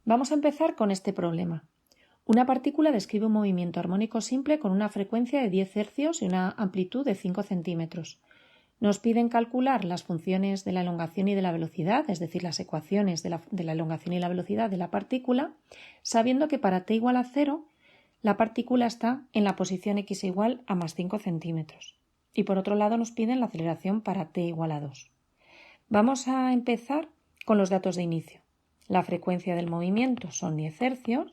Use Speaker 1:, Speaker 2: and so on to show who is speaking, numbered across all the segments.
Speaker 1: Vamos a empezar con este problema. Una partícula describe un movimiento armónico simple con una frecuencia de 10 Hz y una amplitud de 5 centímetros. Nos piden calcular las funciones de la elongación y de la velocidad, es decir, las ecuaciones de la elongación y la velocidad de la partícula, sabiendo que para t igual a 0, la partícula está en la posición x igual a más 5 centímetros. Y por otro lado nos piden la aceleración para t igual a 2. Vamos a empezar con los datos de inicio. La frecuencia del movimiento son 10 Hz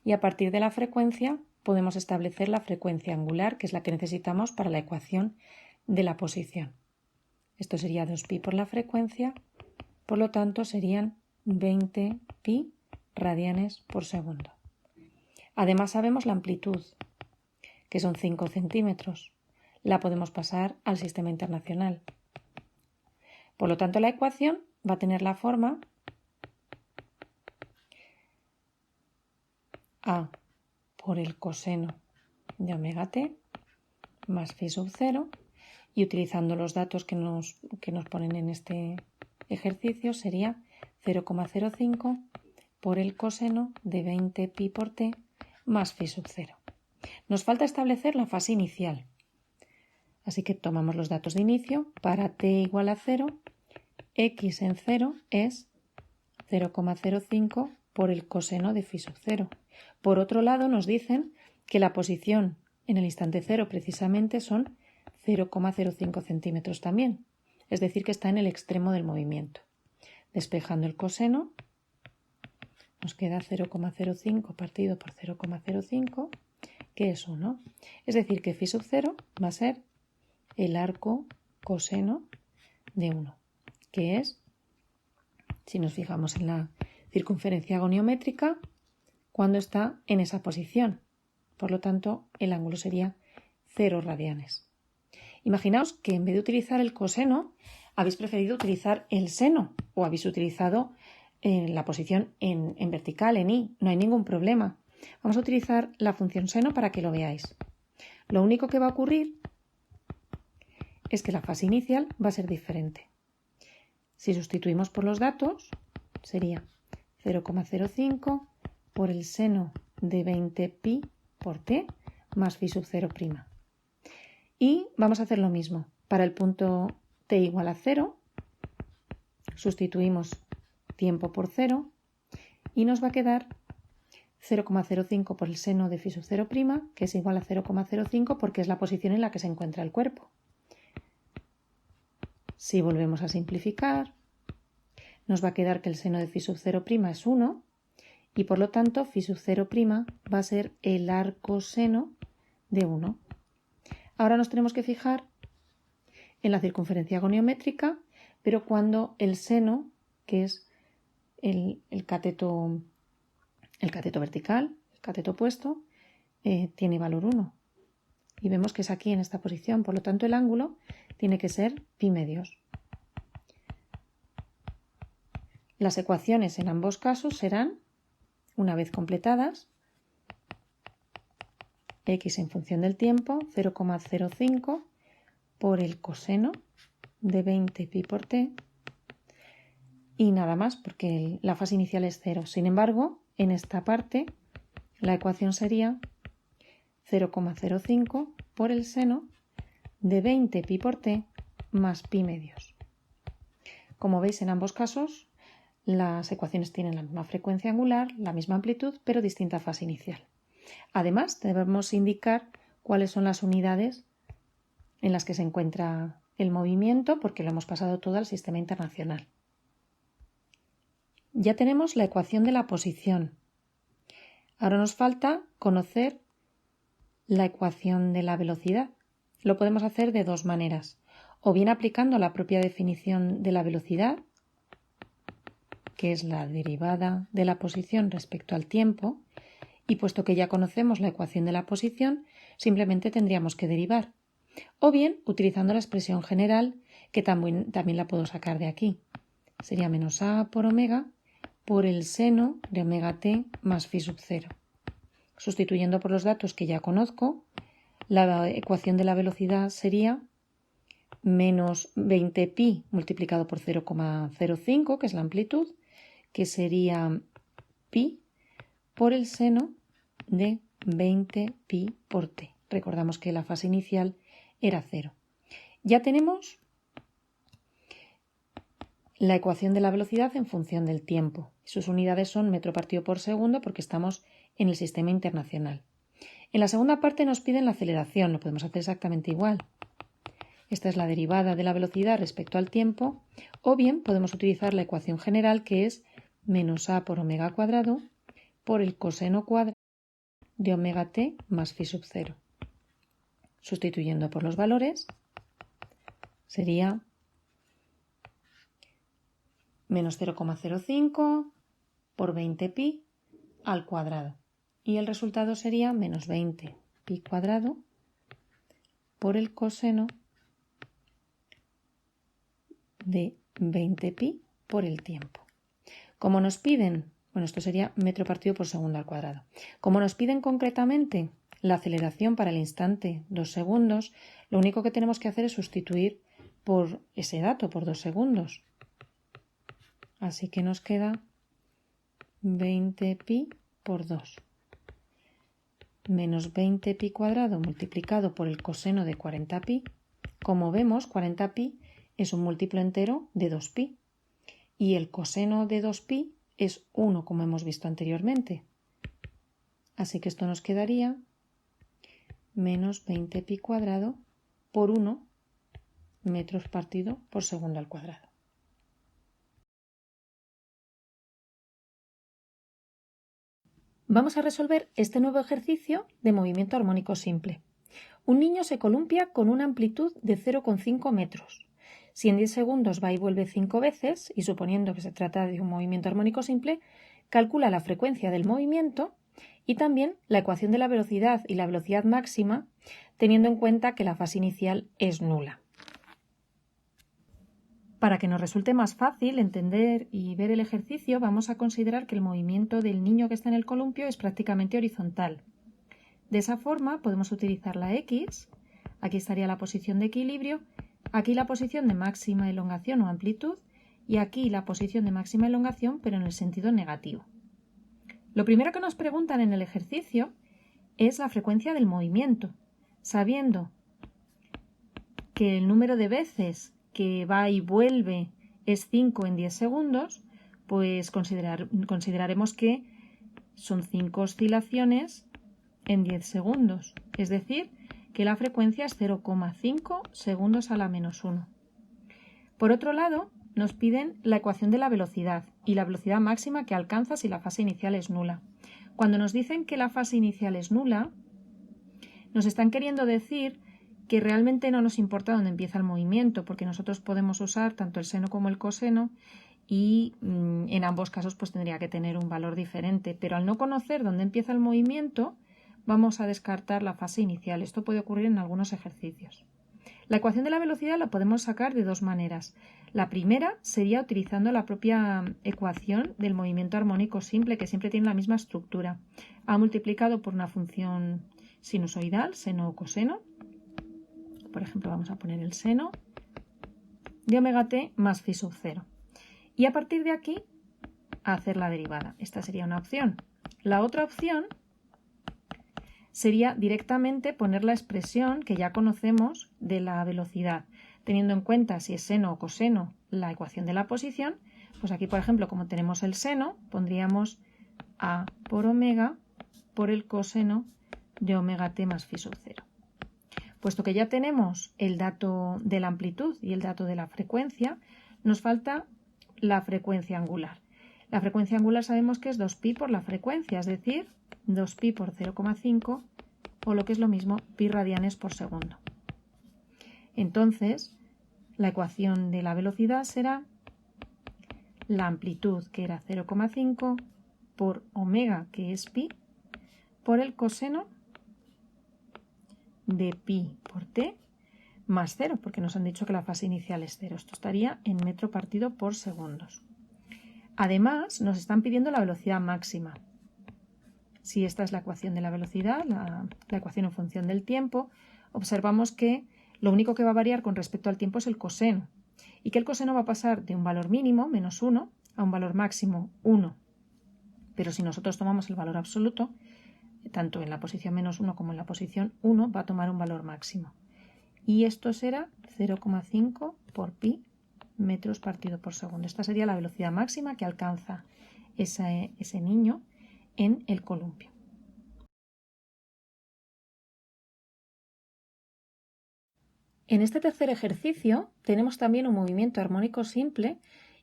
Speaker 1: y a partir de la frecuencia podemos establecer la frecuencia angular, que es la que necesitamos para la ecuación de la posición. Esto sería 2pi por la frecuencia, por lo tanto serían 20 pi radianes por segundo. Además sabemos la amplitud, que son 5 centímetros. La podemos pasar al sistema internacional. Por lo tanto, la ecuación va a tener la forma A por el coseno de omega t más phi sub 0, y utilizando los datos que nos ponen en este ejercicio sería 0,05 por el coseno de 20 pi por t más phi sub 0. Nos falta establecer la fase inicial, así que tomamos los datos de inicio. Para t igual a 0, x en 0 es 0,05 por el coseno de phi sub 0. Por otro lado, nos dicen que la posición en el instante 0 precisamente son 0,05 centímetros también, es decir, que está en el extremo del movimiento. Despejando el coseno, nos queda 0,05 partido por 0,05, que es 1. Es decir, que phi sub 0 va a ser el arco coseno de 1, que es, si nos fijamos en la circunferencia goniométrica, cuando está en esa posición. Por lo tanto, el ángulo sería 0 radianes. Imaginaos que en vez de utilizar el coseno, habéis preferido utilizar el seno o habéis utilizado la posición en vertical, en y. No hay ningún problema. Vamos a utilizar la función seno para que lo veáis. Lo único que va a ocurrir es que la fase inicial va a ser diferente. Si sustituimos por los datos, sería 0,05 por el seno de 20 pi por t más phi sub 0'. Y vamos a hacer lo mismo. Para el punto t igual a 0, sustituimos tiempo por 0 y nos va a quedar 0,05 por el seno de phi sub 0', que es igual a 0,05 porque es la posición en la que se encuentra el cuerpo. Si volvemos a simplificar, nos va a quedar que el seno de phi sub 0' es 1 y por lo tanto phi sub 0' va a ser el arcoseno de 1. Ahora nos tenemos que fijar en la circunferencia goniométrica, pero cuando el seno, que es el cateto vertical, el cateto opuesto, tiene valor 1. Y vemos que es aquí en esta posición, por lo tanto el ángulo tiene que ser pi medios. Las ecuaciones en ambos casos serán, una vez completadas, x en función del tiempo, 0,05 por el coseno de 20 pi por t y nada más porque la fase inicial es 0. Sin embargo, en esta parte la ecuación sería 0,05 por el seno de 20 pi por t más pi medios. Como veis, en ambos casos las ecuaciones tienen la misma frecuencia angular, la misma amplitud, pero distinta fase inicial. Además, debemos indicar cuáles son las unidades en las que se encuentra el movimiento, porque lo hemos pasado todo al sistema internacional. Ya tenemos la ecuación de la posición. Ahora nos falta conocer la ecuación de la velocidad. Lo podemos hacer de dos maneras, o bien aplicando la propia definición de la velocidad, que es la derivada de la posición respecto al tiempo, y puesto que ya conocemos la ecuación de la posición, simplemente tendríamos que derivar. O bien utilizando la expresión general, que también la puedo sacar de aquí. Sería menos a por omega por el seno de omega t más phi sub 0. Sustituyendo por los datos que ya conozco, la ecuación de la velocidad sería menos 20 pi multiplicado por 0,05, que es la amplitud, que sería pi por el seno de 20 pi por t. Recordamos que la fase inicial era 0. Ya tenemos la ecuación de la velocidad en función del tiempo. Sus unidades son metro partido por segundo porque estamos en el sistema internacional. En la segunda parte nos piden la aceleración, lo podemos hacer exactamente igual. Esta es la derivada de la velocidad respecto al tiempo, o bien podemos utilizar la ecuación general que es menos a por omega cuadrado por el coseno cuadrado de omega t más phi sub 0. Sustituyendo por los valores sería menos 0,05 por 20 pi al cuadrado. Y el resultado sería menos 20 pi cuadrado por el coseno de 20 pi por el tiempo. Como nos piden, bueno, esto sería metro partido por segundo al cuadrado. Como nos piden concretamente la aceleración para el instante 2 segundos, lo único que tenemos que hacer es sustituir por ese dato, por 2 segundos. Así que nos queda 20 pi por 2 menos 20 pi cuadrado multiplicado por el coseno de 40 pi. Como vemos, 40 pi es un múltiplo entero de 2 pi y el coseno de 2 pi es 1, como hemos visto anteriormente. Así que esto nos quedaría menos 20 pi cuadrado por 1 metros partido por segundo al cuadrado. Vamos a resolver este nuevo ejercicio de movimiento armónico simple. Un niño se columpia con una amplitud de 0,5 metros. Si en 10 segundos va y vuelve 5 veces, y suponiendo que se trata de un movimiento armónico simple, calcula la frecuencia del movimiento y también la ecuación de la velocidad y la velocidad máxima, teniendo en cuenta que la fase inicial es nula. Para que nos resulte más fácil entender y ver el ejercicio, vamos a considerar que el movimiento del niño que está en el columpio es prácticamente horizontal. De esa forma podemos utilizar la X, aquí estaría la posición de equilibrio, aquí la posición de máxima elongación o amplitud y aquí la posición de máxima elongación pero en el sentido negativo. Lo primero que nos preguntan en el ejercicio es la frecuencia del movimiento, sabiendo que el número de veces que va y vuelve es 5 en 10 segundos, pues consideraremos que son 5 oscilaciones en 10 segundos, es decir, que la frecuencia es 0,5 segundos a la menos 1. Por otro lado, nos piden la ecuación de la velocidad y la velocidad máxima que alcanza si la fase inicial es nula. Cuando nos dicen que la fase inicial es nula, nos están queriendo decir que realmente no nos importa dónde empieza el movimiento, porque nosotros podemos usar tanto el seno como el coseno y en ambos casos pues tendría que tener un valor diferente, pero al no conocer dónde empieza el movimiento vamos a descartar la fase inicial. Esto puede ocurrir en algunos ejercicios. La ecuación de la velocidad la podemos sacar de dos maneras. La primera sería utilizando la propia ecuación del movimiento armónico simple, que siempre tiene la misma estructura. A multiplicado por una función sinusoidal, seno o coseno. Por ejemplo, vamos a poner el seno de omega t más phi sub 0. Y a partir de aquí, a hacer la derivada. Esta sería una opción. La otra opción sería directamente poner la expresión que ya conocemos de la velocidad, teniendo en cuenta si es seno o coseno la ecuación de la posición. Pues aquí, por ejemplo, como tenemos el seno, pondríamos a por omega por el coseno de omega t más phi sub 0. Puesto que ya tenemos el dato de la amplitud y el dato de la frecuencia, nos falta la frecuencia angular. La frecuencia angular sabemos que es 2pi por la frecuencia, es decir, 2pi por 0,5 o lo que es lo mismo, pi radianes por segundo. Entonces, la ecuación de la velocidad será la amplitud, que era 0,5, por omega, que es pi, por el coseno de pi por t más 0, porque nos han dicho que la fase inicial es 0. Esto estaría en metro partido por segundos. Además, nos están pidiendo la velocidad máxima. Si esta es la ecuación de la velocidad, la ecuación en función del tiempo, observamos que lo único que va a variar con respecto al tiempo es el coseno, y que el coseno va a pasar de un valor mínimo, menos 1, a un valor máximo 1, pero si nosotros tomamos el valor absoluto, tanto en la posición -1 como en la posición 1, va a tomar un valor máximo. Y esto será 0,5 por pi metros partido por segundo. Esta sería la velocidad máxima que alcanza ese niño en el columpio. En este tercer ejercicio tenemos también un movimiento armónico simple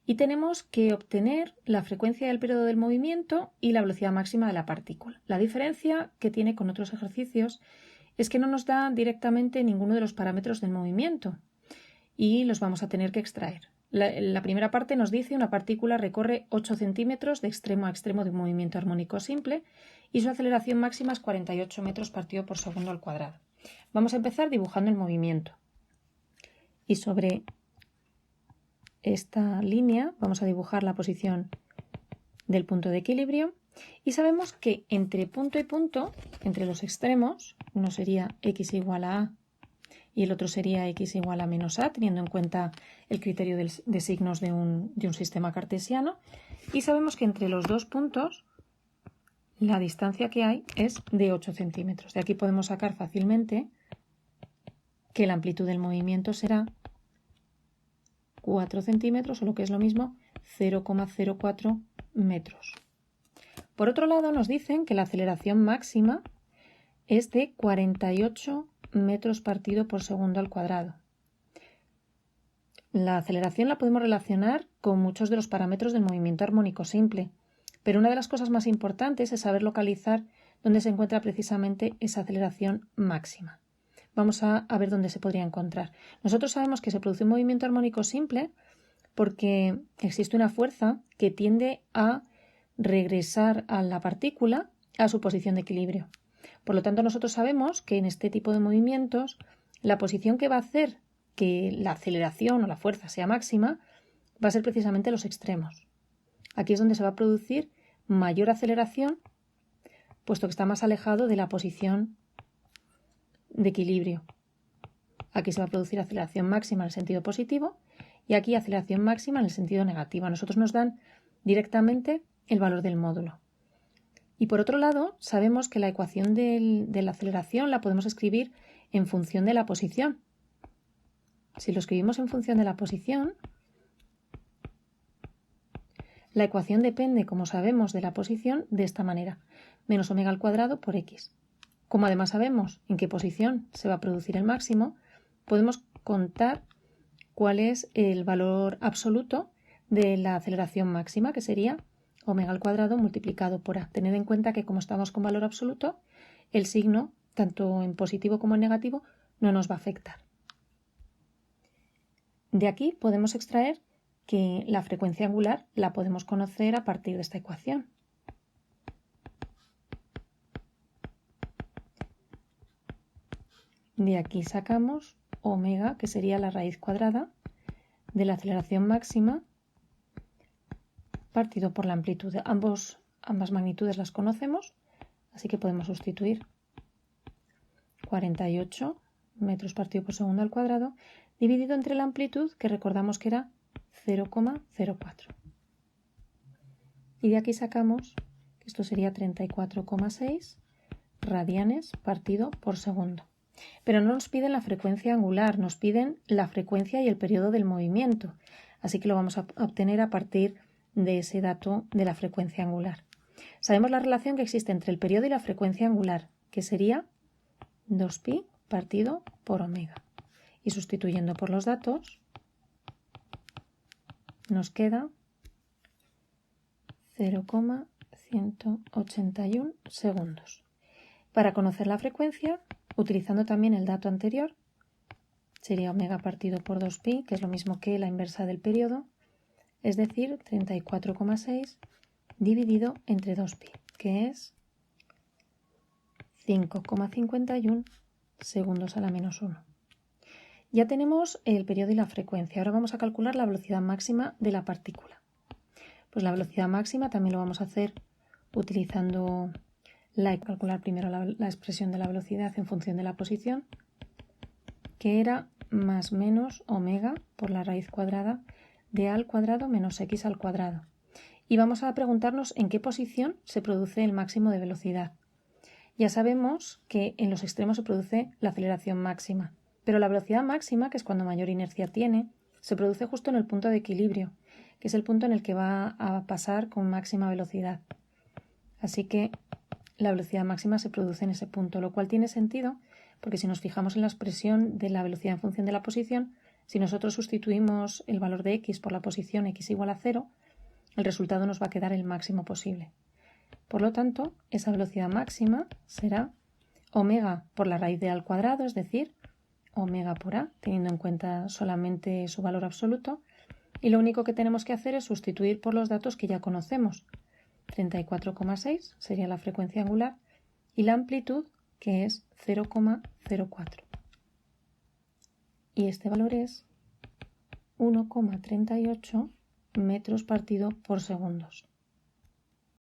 Speaker 1: y tenemos que obtener la frecuencia del periodo del movimiento y la velocidad máxima de la partícula. La diferencia que tiene con otros ejercicios es que no nos da directamente ninguno de los parámetros del movimiento y los vamos a tener que extraer. La primera parte nos dice una partícula recorre 8 centímetros de extremo a extremo de un movimiento armónico simple y su aceleración máxima es 48 metros partido por segundo al cuadrado. Vamos a empezar dibujando el movimiento. Y sobre esta línea vamos a dibujar la posición del punto de equilibrio y sabemos que entre punto y punto, entre los extremos, uno sería x igual a a y el otro sería x igual a menos a, teniendo en cuenta el criterio de signos de un sistema cartesiano, y sabemos que entre los dos puntos la distancia que hay es de 8 centímetros. De aquí podemos sacar fácilmente que la amplitud del movimiento será 4 centímetros, o lo que es lo mismo, 0,04 metros. Por otro lado, nos dicen que la aceleración máxima es de 48 metros partido por segundo al cuadrado. La aceleración la podemos relacionar con muchos de los parámetros del movimiento armónico simple, pero una de las cosas más importantes es saber localizar dónde se encuentra precisamente esa aceleración máxima. Vamos a ver dónde se podría encontrar. Nosotros sabemos que se produce un movimiento armónico simple porque existe una fuerza que tiende a regresar a la partícula a su posición de equilibrio. Por lo tanto, nosotros sabemos que en este tipo de movimientos la posición que va a hacer que la aceleración o la fuerza sea máxima va a ser precisamente los extremos. Aquí es donde se va a producir mayor aceleración, puesto que está más alejado de la posición de equilibrio. Aquí se va a producir aceleración máxima en el sentido positivo y aquí aceleración máxima en el sentido negativo. A nosotros nos dan directamente el valor del módulo. Y por otro lado, sabemos que la ecuación de la aceleración la podemos escribir en función de la posición. Si lo escribimos en función de la posición, la ecuación depende, como sabemos, de la posición de esta manera, menos omega al cuadrado por x. Como además sabemos en qué posición se va a producir el máximo, podemos contar cuál es el valor absoluto de la aceleración máxima, que sería omega al cuadrado multiplicado por a. Tened en cuenta que como estamos con valor absoluto, el signo, tanto en positivo como en negativo, no nos va a afectar. De aquí podemos extraer que la frecuencia angular la podemos conocer a partir de esta ecuación. De aquí sacamos omega, que sería la raíz cuadrada de la aceleración máxima partido por la amplitud. Ambas magnitudes las conocemos, así que podemos sustituir 48 metros partido por segundo al cuadrado dividido entre la amplitud, que recordamos que era 0,04. Y de aquí sacamos que esto sería 34,6 radianes partido por segundo. Pero no nos piden la frecuencia angular, nos piden la frecuencia y el periodo del movimiento. Así que lo vamos a obtener a partir de ese dato de la frecuencia angular. Sabemos la relación que existe entre el periodo y la frecuencia angular, que sería 2pi partido por omega. Y sustituyendo por los datos, nos queda 0,181 segundos. Para conocer la frecuencia, utilizando también el dato anterior, sería omega partido por 2pi, que es lo mismo que la inversa del periodo, es decir, 34,6 dividido entre 2pi, que es 5,51 segundos a la menos 1. Ya tenemos el periodo y la frecuencia. Ahora vamos a calcular la velocidad máxima de la partícula. Pues la velocidad máxima también lo vamos a hacer utilizando calcular primero la expresión de la velocidad en función de la posición, que era más menos omega por la raíz cuadrada de a al cuadrado menos x al cuadrado. y vamos a preguntarnos en qué posición se produce el máximo de velocidad. Ya sabemos que en los extremos se produce la aceleración máxima, pero la velocidad máxima, que es cuando mayor inercia tiene, se produce justo en el punto de equilibrio, que es el punto en el que va a pasar con máxima velocidad. Así que la velocidad máxima se produce en ese punto, lo cual tiene sentido porque si nos fijamos en la expresión de la velocidad en función de la posición, si nosotros sustituimos el valor de x por la posición x igual a 0, el resultado nos va a quedar el máximo posible. Por lo tanto, esa velocidad máxima será omega por la raíz de a al cuadrado, es decir, omega por a, teniendo en cuenta solamente su valor absoluto, y lo único que tenemos que hacer es sustituir por los datos que ya conocemos. 34,6 sería la frecuencia angular y la amplitud, que es 0,04. Y este valor es 1,38 metros partido por segundos.